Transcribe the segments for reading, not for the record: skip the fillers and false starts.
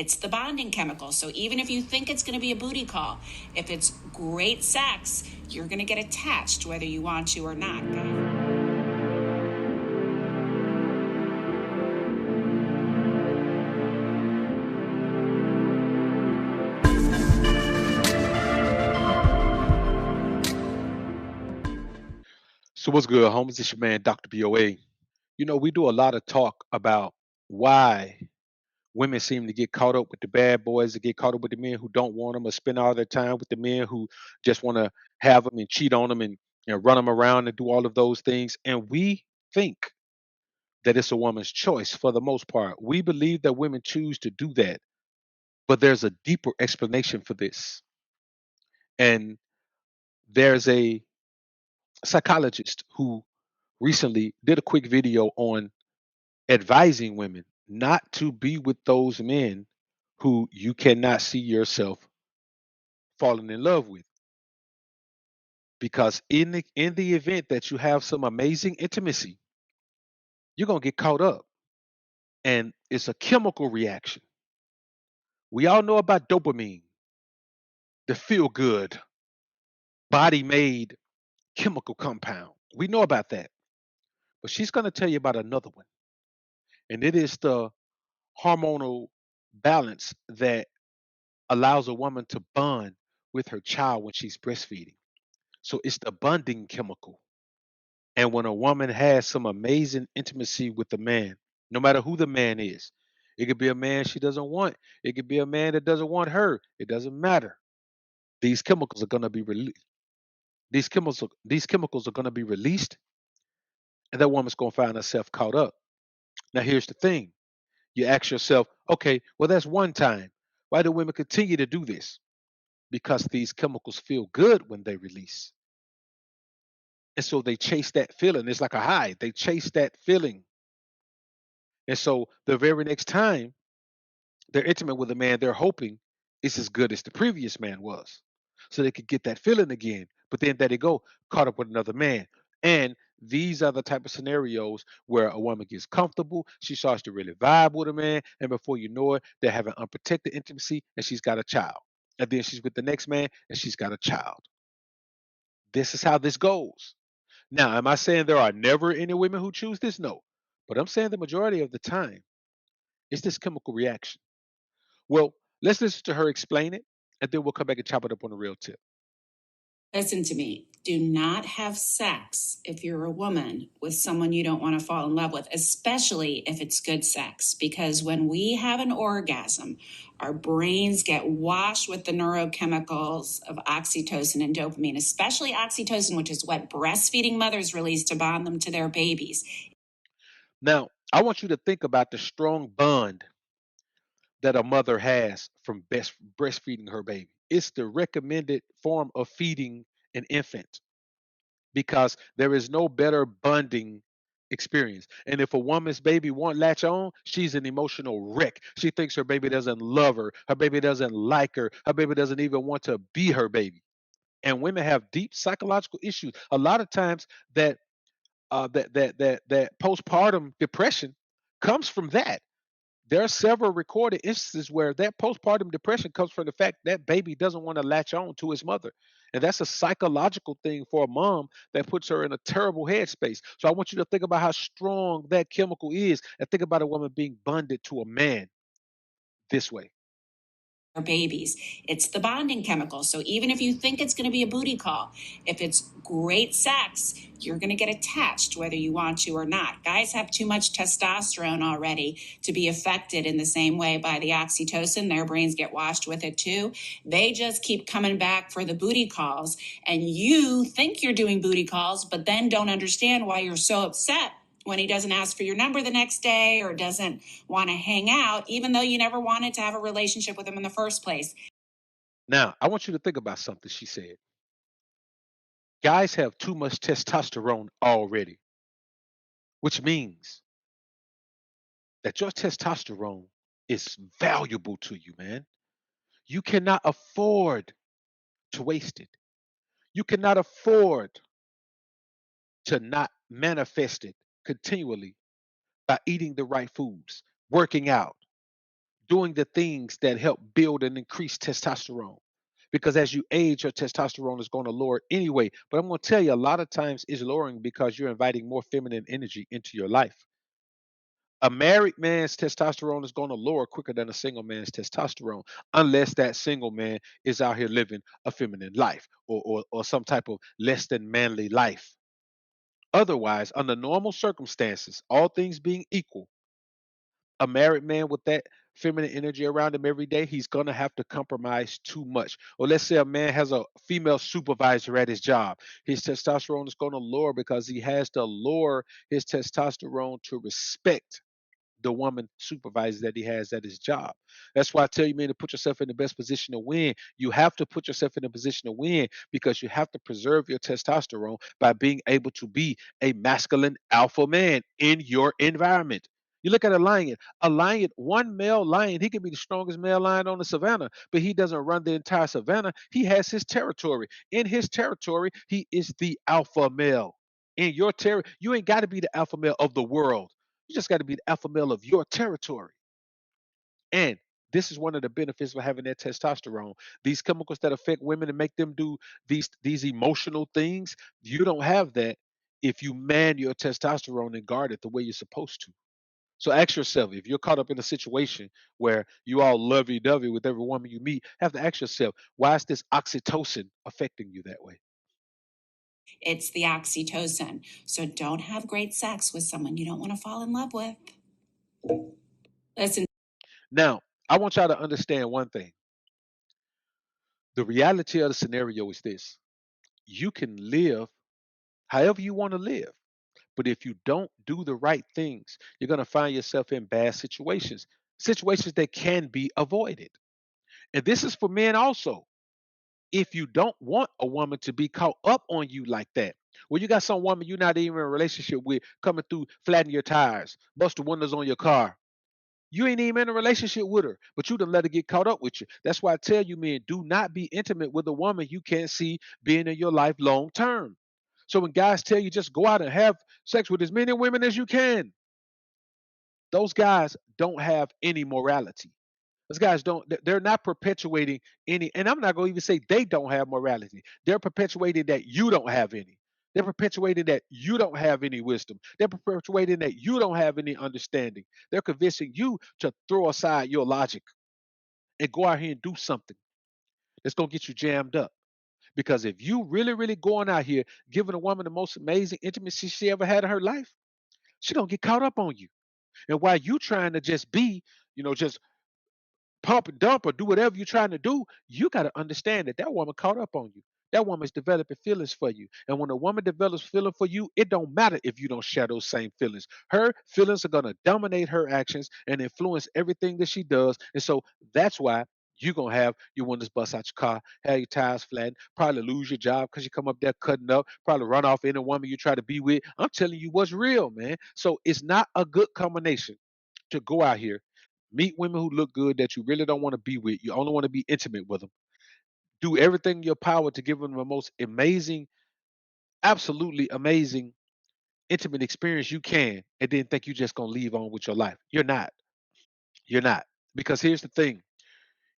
It's the bonding chemical. So even if you think it's going to be a booty call, if it's great sex, you're going to get attached whether you want to or not. So what's good, homies? It's your man, Dr. BOA. We do a lot of talk about why women seem to get caught up with the bad boys, to get caught up with the men who don't want them, or spend all their time with the men who just want to have them and cheat on them and run them around and do all of those things. And we think that it's a woman's choice for the most part. We believe that women choose to do that, but there's a deeper explanation for this. And there's a psychologist who recently did a quick video on advising women not to be with those men who you cannot see yourself falling in love with, because in the event that you have some amazing intimacy, you're going to get caught up, and it's a chemical reaction. We all know about dopamine, the feel good body made chemical compound. We know about that, but she's going to tell you about another one, and it is the hormonal balance that allows a woman to bond with her child when she's breastfeeding. So it's the bonding chemical. And when a woman has some amazing intimacy with a man, no matter who the man is, it could be a man she doesn't want, it could be a man that doesn't want her. It doesn't matter. These chemicals are going to be released. These chemicals are going to be released, and that woman's going to find herself caught up. Now, here's the thing: you ask yourself, okay, well, that's one time. Why do women continue to do this? Because these chemicals feel good when they release. And so they chase that feeling. It's like a high. They chase that feeling. And so the very next time they're intimate with a man, they're hoping it's as good as the previous man was. So they could get that feeling again. But then there they go, caught up with another man. And these are the type of scenarios where a woman gets comfortable, she starts to really vibe with a man, and before you know it, they're having unprotected intimacy and she's got a child. And then she's with the next man and she's got a child. This is how this goes. Now, am I saying there are never any women who choose this? No. But I'm saying the majority of the time, it's this chemical reaction. Well, let's listen to her explain it, and then we'll come back and chop it up on the real tip. Listen to me. Do not have sex if you're a woman with someone you don't want to fall in love with, especially if it's good sex. Because when we have an orgasm, our brains get washed with the neurochemicals of oxytocin and dopamine, especially oxytocin, which is what breastfeeding mothers release to bond them to their babies. Now, I want you to think about the strong bond that a mother has from breastfeeding her baby. It's the recommended form of feeding an infant because there is no better bonding experience. And if a woman's baby won't latch on, she's an emotional wreck. She thinks her baby doesn't love her, her baby doesn't like her baby doesn't even want to be her baby. And women have deep psychological issues. A lot of times that postpartum depression comes from that. There are several recorded instances where that postpartum depression comes from the fact that baby doesn't want to latch on to his mother. And that's a psychological thing for a mom that puts her in a terrible headspace. So I want you to think about how strong that chemical is and think about a woman being bonded to a man this way. Our babies. It's the bonding chemical. So even if you think it's going to be a booty call, if it's great sex, you're going to get attached whether you want to or not. Guys have too much testosterone already to be affected in the same way by the oxytocin. Their brains get washed with it too. They just keep coming back for the booty calls, and you think you're doing booty calls, but then don't understand why you're so upset when he doesn't ask for your number the next day or doesn't want to hang out, even though you never wanted to have a relationship with him in the first place. Now, I want you to think about something she said. Guys have too much testosterone already, which means that your testosterone is valuable to you, man. You cannot afford to waste it. You cannot afford to not manifest it continually by eating the right foods, working out, doing the things that help build and increase testosterone. Because as you age, your testosterone is going to lower anyway. But I'm going to tell you, a lot of times it's lowering because you're inviting more feminine energy into your life. A married man's testosterone is going to lower quicker than a single man's testosterone, unless that single man is out here living a feminine life or some type of less than manly life. Otherwise, under normal circumstances, all things being equal, a married man with that feminine energy around him every day, he's going to have to compromise too much. Or let's say a man has a female supervisor at his job. His testosterone is going to lower because he has to lower his testosterone to respect the woman supervisor that he has at his job. That's why I tell you, man, to put yourself in the best position to win. You have to put yourself in a position to win because you have to preserve your testosterone by being able to be a masculine alpha man in your environment. You look at a lion, one male lion, he can be the strongest male lion on the savannah, but he doesn't run the entire savannah. He has his territory. In his territory, he is the alpha male. In your territory, you ain't got to be the alpha male of the world. You just got to be the alpha male of your territory. And this is one of the benefits of having that testosterone. These chemicals that affect women and make them do these emotional things, you don't have that if you man your testosterone and guard it the way you're supposed to. So ask yourself, if you're caught up in a situation where you all lovey-dovey with every woman you meet, have to ask yourself, why is this oxytocin affecting you that way? It's the oxytocin. So don't have great sex with someone you don't want to fall in love with. Listen. Now, I want y'all to understand one thing. The reality of the scenario is this. You can live however you want to live. But if you don't do the right things, you're going to find yourself in bad situations, situations that can be avoided. And this is for men also. If you don't want a woman to be caught up on you like that, well, you got some woman you're not even in a relationship with coming through, flatten your tires, bust the windows on your car. You ain't even in a relationship with her, but you done let her get caught up with you. That's why I tell you, men, do not be intimate with a woman you can't see being in your life long term. So when guys tell you just go out and have sex with as many women as you can, those guys don't have any morality. Those guys don't, they're not perpetuating any, and I'm not going to even say they don't have morality. They're perpetuating that you don't have any. They're perpetuating that you don't have any wisdom. They're perpetuating that you don't have any understanding. They're convincing you to throw aside your logic and go out here and do something that's going to get you jammed up. Because if you really, really going out here giving a woman the most amazing intimacy she ever had in her life, she don't get caught up on you. And while you trying to just be, just pump and dump or do whatever you're trying to do, you got to understand that that woman caught up on you. That woman's developing feelings for you. And when a woman develops feeling for you, it don't matter if you don't share those same feelings. Her feelings are going to dominate her actions and influence everything that she does. And so that's why you're going to have your windows bust out your car, have your tires flattened, probably lose your job because you come up there cutting up, probably run off any woman you try to be with. I'm telling you what's real, man. So it's not a good combination to go out here, meet women who look good that you really don't want to be with. You only want to be intimate with them. Do everything in your power to give them the most amazing, absolutely amazing, intimate experience you can, and then think you're just gonna leave on with your life. You're not. You're not. Because here's the thing.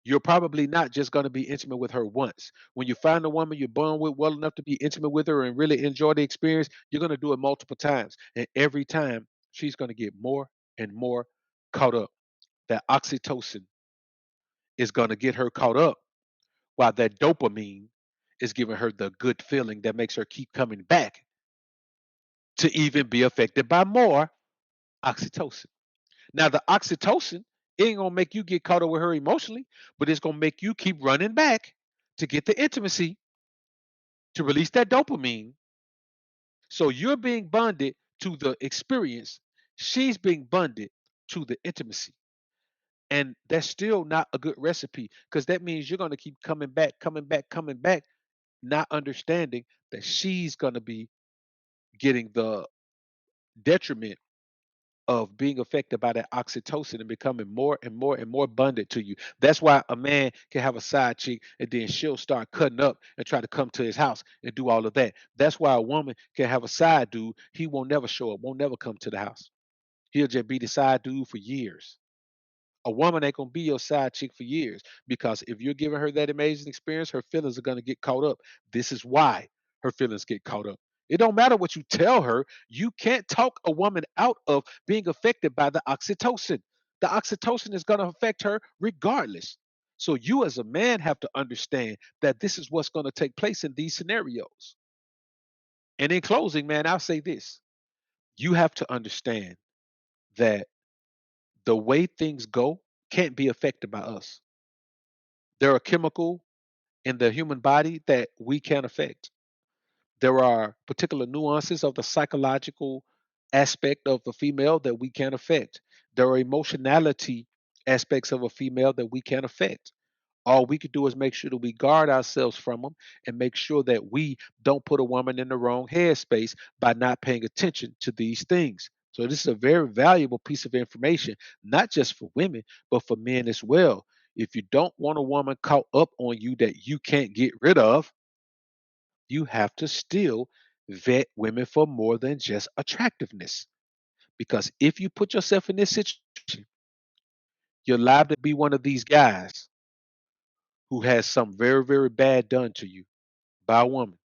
You're probably not just going to be intimate with her once. When you find a woman you're born with well enough to be intimate with her and really enjoy the experience, you're going to do it multiple times. And every time, she's going to get more and more caught up. That oxytocin is going to get her caught up, while that dopamine is giving her the good feeling that makes her keep coming back to even be affected by more oxytocin. Now, the oxytocin ain't gonna make you get caught up with her emotionally, but it's gonna make you keep running back to get the intimacy, to release that dopamine. So you're being bonded to the experience, she's being bonded to the intimacy. And that's still not a good recipe because that means you're gonna keep coming back, coming back, coming back, not understanding that she's gonna be getting the detriment of being affected by that oxytocin and becoming more and more and more abundant to you. That's why a man can have a side chick and then she'll start cutting up and try to come to his house and do all of that. That's why a woman can have a side dude. He won't never show up, won't never come to the house. He'll just be the side dude for years. A woman ain't gonna be your side chick for years because if you're giving her that amazing experience, her feelings are gonna get caught up. This is why her feelings get caught up. It don't matter what you tell her. You can't talk a woman out of being affected by the oxytocin. The oxytocin is gonna affect her regardless. So you as a man have to understand that this is what's gonna take place in these scenarios. And in closing, man, I'll say this. You have to understand that the way things go can't be affected by us. There are chemical in the human body that we can affect. There are particular nuances of the psychological aspect of a female that we can affect. There are emotionality aspects of a female that we can affect. All we could do is make sure that we guard ourselves from them and make sure that we don't put a woman in the wrong headspace by not paying attention to these things. So this is a very valuable piece of information, not just for women, but for men as well. If you don't want a woman caught up on you that you can't get rid of, you have to still vet women for more than just attractiveness. Because if you put yourself in this situation, you're liable to be one of these guys who has something very, very bad done to you by a woman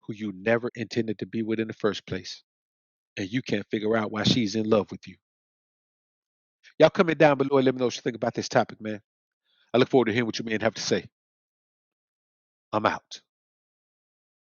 who you never intended to be with in the first place. And you can't figure out why she's in love with you. Y'all comment down below and let me know what you think about this topic, man. I look forward to hearing what you men have to say. I'm out.